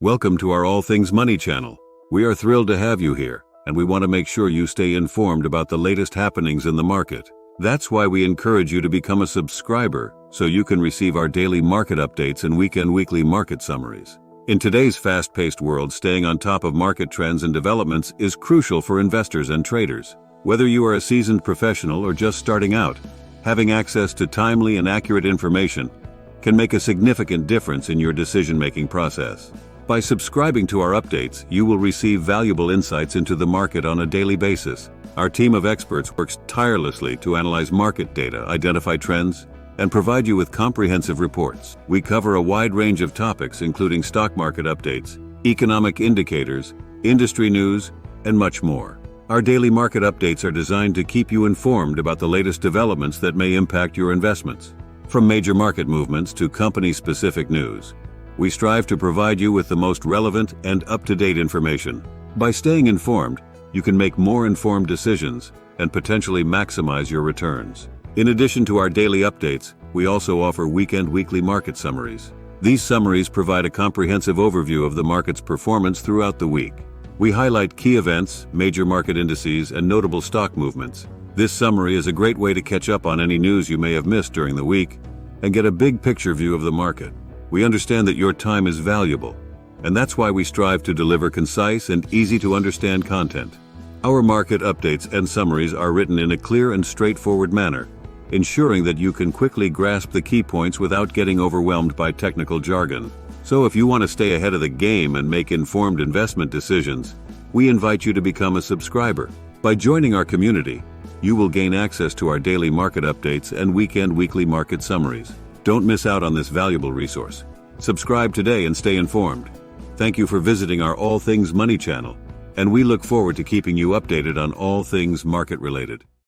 Welcome to our All Things Money channel. We are thrilled to have you here, and we want to make sure you stay informed about the latest happenings in the market. That's why we encourage you to become a subscriber, so you can receive our daily market updates and weekly market summaries. In today's fast-paced world, staying on top of market trends and developments is crucial for investors and traders. Whether you are a seasoned professional or just starting out, having access to timely and accurate information can make a significant difference in your decision-making process. By subscribing to our updates, you will receive valuable insights into the market on a daily basis. Our team of experts works tirelessly to analyze market data, identify trends, and provide you with comprehensive reports. We cover a wide range of topics, including stock market updates, economic indicators, industry news, and much more. Our daily market updates are designed to keep you informed about the latest developments that may impact your investments. From major market movements to company-specific news, we strive to provide you with the most relevant and up-to-date information. By staying informed, you can make more informed decisions and potentially maximize your returns. In addition to our daily updates, we also offer weekly market summaries. These summaries provide a comprehensive overview of the market's performance throughout the week. We highlight key events, major market indices, and notable stock movements. This summary is a great way to catch up on any news you may have missed during the week and get a big picture view of the market. We understand that your time is valuable, and that's why we strive to deliver concise and easy-to-understand content. Our market updates and summaries are written in a clear and straightforward manner, ensuring that you can quickly grasp the key points without getting overwhelmed by technical jargon. So if you want to stay ahead of the game and make informed investment decisions, we invite you to become a subscriber. By joining our community, you will gain access to our daily market updates and weekly market summaries. Don't miss out on this valuable resource. Subscribe today and stay informed. Thank you for visiting our All Things Money channel, and we look forward to keeping you updated on all things market related.